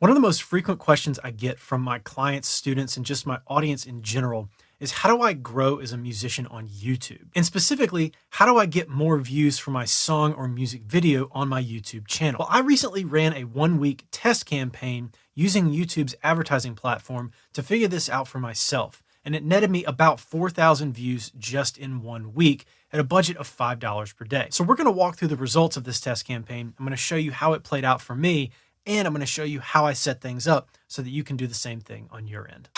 One of the most frequent questions I get from my clients, students, and just my audience in general is how do I grow as a musician on YouTube? And specifically, how do I get more views for my song or music video on my YouTube channel? Well, I recently ran a 1-week test campaign using YouTube's advertising platform to figure this out for myself. And it netted me about 4,000 views just in 1 week at a budget of $5 per day. So we're going to walk through the results of this test campaign. I'm going to show you how it played out for me, and I'm going to show you how I set things up so that you can do the same thing on your end.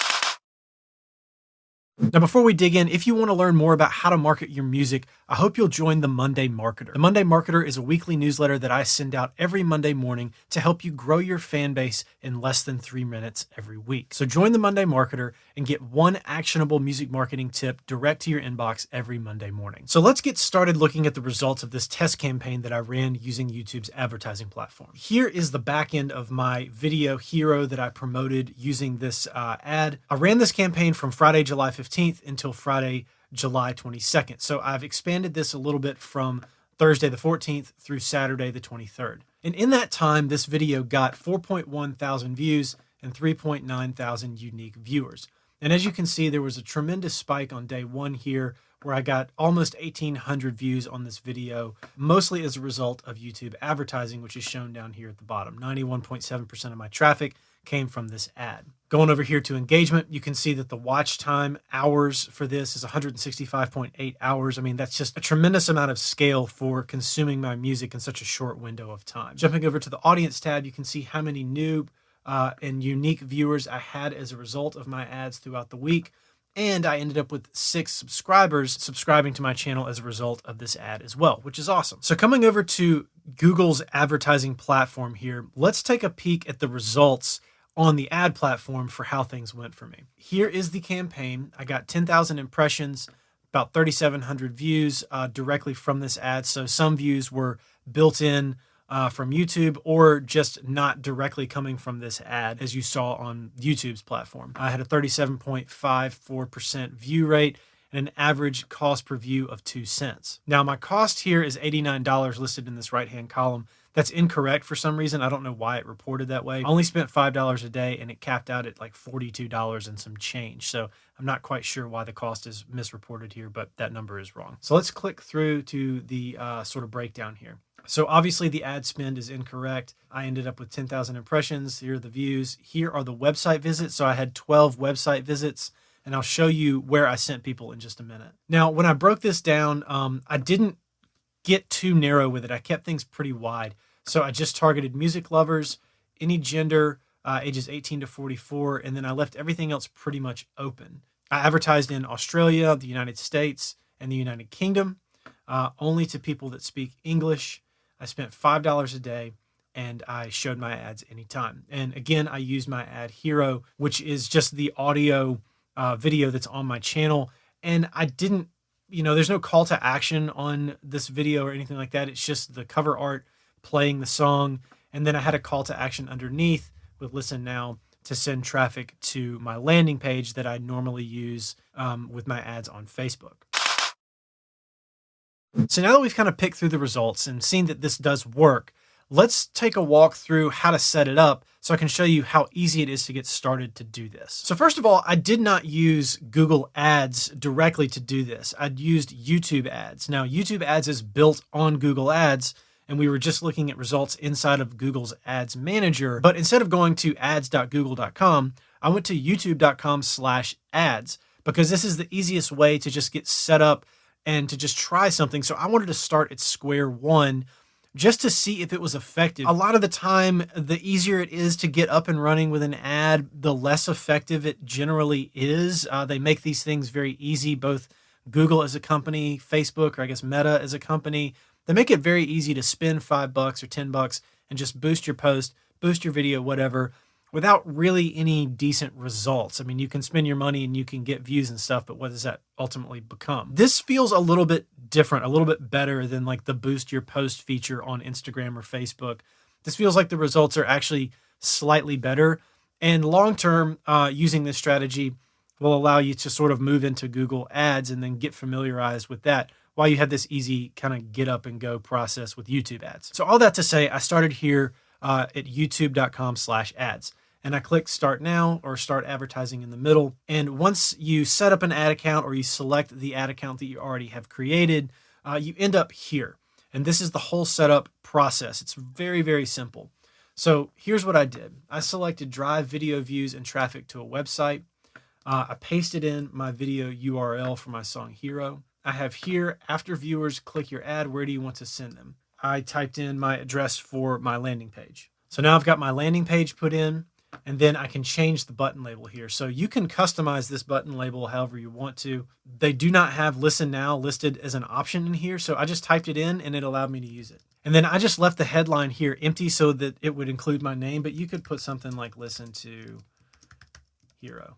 Now, before we dig in, if you want to learn more about how to market your music, I hope you'll join the Monday Marketer. The Monday Marketer is a weekly newsletter that I send out every Monday morning to help you grow your fan base in less than 3 minutes every week. So join the Monday Marketer and get one actionable music marketing tip direct to your inbox every Monday morning. So let's get started looking at the results of this test campaign that I ran using YouTube's advertising platform. Here is the back end of my video hero that I promoted using this ad. I ran this campaign from Friday, July 15th until Friday, July 22nd. So I've expanded this a little bit from Thursday the 14th through Saturday the 23rd. And in that time, this video got 4.1 thousand views and 3.9 thousand unique viewers. And as you can see, there was a tremendous spike on day one here where I got almost 1,800 views on this video, mostly as a result of YouTube advertising, which is shown down here at the bottom. 91.7% of my traffic came from this ad. Going over here to engagement, you can see that the watch time hours for this is 165.8 hours. I mean, that's just a tremendous amount of scale for consuming my music in such a short window of time. Jumping over to the audience tab, you can see how many new and unique viewers I had as a result of my ads throughout the week. And I ended up with 6 subscribers subscribing to my channel as a result of this ad as well, which is awesome. So coming over to Google's advertising platform here, let's take a peek at the results on the ad platform for how things went for me. Here is the campaign. I got 10,000 impressions, about 3,700 views directly from this ad. So some views were built in from YouTube or just not directly coming from this ad, as you saw on YouTube's platform. I had a 37.54% view rate and an average cost per view of 2 cents. Now, my cost here is $89 listed in this right-hand column. That's incorrect for some reason. I don't know why it reported that way. I only spent $5 a day and it capped out at like $42 and some change. So I'm not quite sure why the cost is misreported here, but that number is wrong. So let's click through to the sort of breakdown here. So obviously the ad spend is incorrect. I ended up with 10,000 impressions. Here are the views. Here are the website visits. So I had 12 website visits, and I'll show you where I sent people in just a minute. Now, when I broke this down, I didn't get too narrow with it. I kept things pretty wide. So I just targeted music lovers, any gender, ages 18 to 44, and then I left everything else pretty much open. I advertised in Australia, the United States, and the United Kingdom, only to people that speak English. I spent $5 a day, and I showed my ads anytime. And again, I used my ad hero, which is just the audio video that's on my channel. And I didn't, there's no call to action on this video or anything like that. It's just the cover art playing the song. And then I had a call to action underneath with Listen Now to send traffic to my landing page that I normally use with my ads on Facebook. So now that we've kind of picked through the results and seen that this does work, let's take a walk through how to set it up so I can show you how easy it is to get started to do this. So first of all, I did not use Google Ads directly to do this. I'd used YouTube Ads. Now, YouTube Ads is built on Google Ads, and we were just looking at results inside of Google's Ads Manager. But instead of going to ads.google.com, I went to youtube.com/ads because this is the easiest way to just get set up and to just try something. So I wanted to start at square one just to see if it was effective. A lot of the time, the easier it is to get up and running with an ad, the less effective it generally is. They make these things very easy, both Google as a company, Facebook, or I guess Meta as a company. They make it very easy to spend $5 or $10 and just boost your post, boost your video, whatever, without really any decent results. I mean, you can spend your money and you can get views and stuff, but what does that ultimately become? This feels a little bit different, a little bit better than like the boost your post feature on Instagram or Facebook. This feels like the results are actually slightly better. And long-term, using this strategy will allow you to sort of move into Google Ads and then get familiarized with that while you have this easy kind of get up and go process with YouTube ads. So all that to say, I started here at youtube.com/ads. And I click start now or start advertising in the middle. And once you set up an ad account or you select the ad account that you already have created, you end up here. And this is the whole setup process. It's very, very simple. So here's what I did. I selected drive video views and traffic to a website. I pasted in my video URL for my song Hero. I have here, after viewers click your ad, where do you want to send them? I typed in my address for my landing page. So now I've got my landing page put in, and then I can change the button label here. So you can customize this button label however you want to. They do not have listen now listed as an option in here. So I just typed it in and it allowed me to use it. And then I just left the headline here empty so that it would include my name, but you could put something like listen to Hero.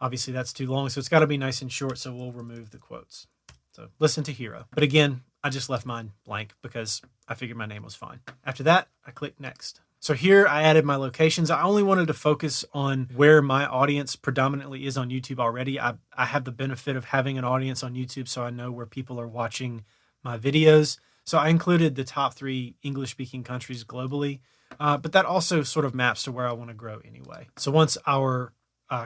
Obviously that's too long, so it's got to be nice and short. So we'll remove the quotes. So listen to Hero. But again, I just left mine blank because I figured my name was fine. After that, I click next. So here I added my locations. I only wanted to focus on where my audience predominantly is on YouTube already. I have the benefit of having an audience on YouTube, so I know where people are watching my videos. So I included the top 3 English-speaking countries globally, but that also sort of maps to where I want to grow anyway. So once our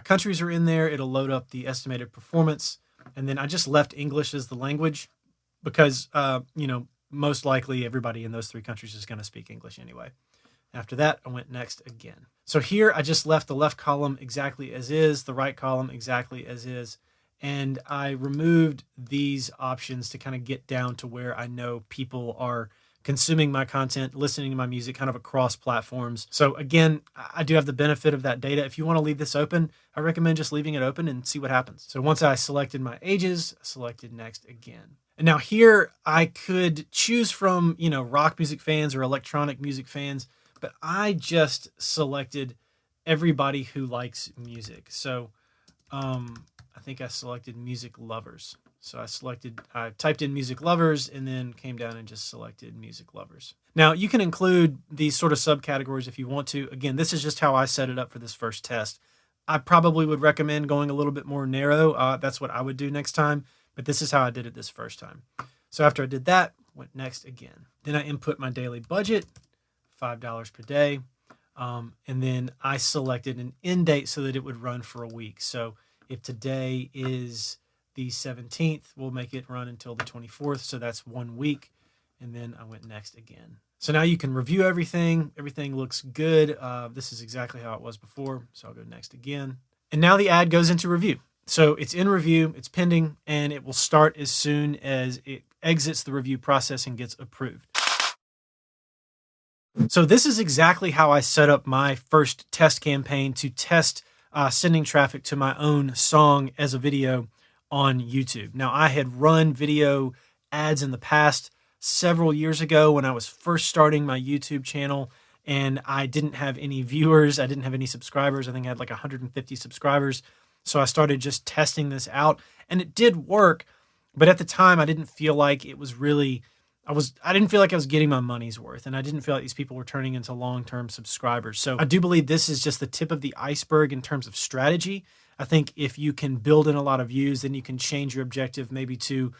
countries are in there, it'll load up the estimated performance, and then I just left English as the language because, most likely everybody in those 3 countries is going to speak English anyway. After that, I went next again. So here I just left the left column exactly as is, the right column exactly as is, and I removed these options to kind of get down to where I know people are consuming my content, listening to my music kind of across platforms. So again, I do have the benefit of that data. If you want to leave this open, I recommend just leaving it open and see what happens. So once I selected my ages, I selected next again. And now here I could choose from, rock music fans or electronic music fans, but I just selected everybody who likes music. So I think I selected music lovers. So I typed in music lovers and then came down and just selected music lovers. Now you can include these sort of subcategories if you want to. Again, this is just how I set it up for this first test. I probably would recommend going a little bit more narrow. That's what I would do next time, but this is how I did it this first time. So after I did that, went next again. Then I input my daily budget, $5 per day. And then I selected an end date so that it would run for a week. So if today is the 17th, we'll make it run until the 24th. So that's 1 week. And then I went next again. So now you can review everything. Everything looks good. This is exactly how it was before. So I'll go next again. And now the ad goes into review. So it's in review, it's pending, and it will start as soon as it exits the review process and gets approved. So this is exactly how I set up my first test campaign to test sending traffic to my own song as a video on YouTube. Now, I had run video ads in the past several years ago when I was first starting my YouTube channel, and I didn't have any viewers. I didn't have any subscribers. I think I had like 150 subscribers. So I started just testing this out, and it did work. But at the time, I didn't feel like it was really... I didn't feel like I was getting my money's worth, and I didn't feel like these people were turning into long-term subscribers. So I do believe this is just the tip of the iceberg in terms of strategy. I think if you can build in a lot of views, then you can change your objective maybe to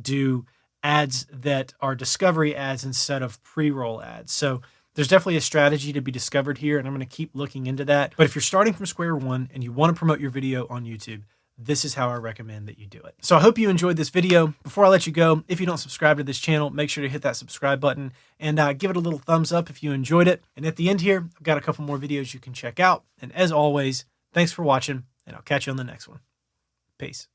do ads that are discovery ads instead of pre-roll ads. So there's definitely a strategy to be discovered here, and I'm going to keep looking into that. But if you're starting from square one and you want to promote your video on YouTube, this is how I recommend that you do it. So I hope you enjoyed this video. Before I let you go, if you don't subscribe to this channel, make sure to hit that subscribe button and give it a little thumbs up if you enjoyed it. And at the end here, I've got a couple more videos you can check out. And as always, thanks for watching, and I'll catch you on the next one. Peace.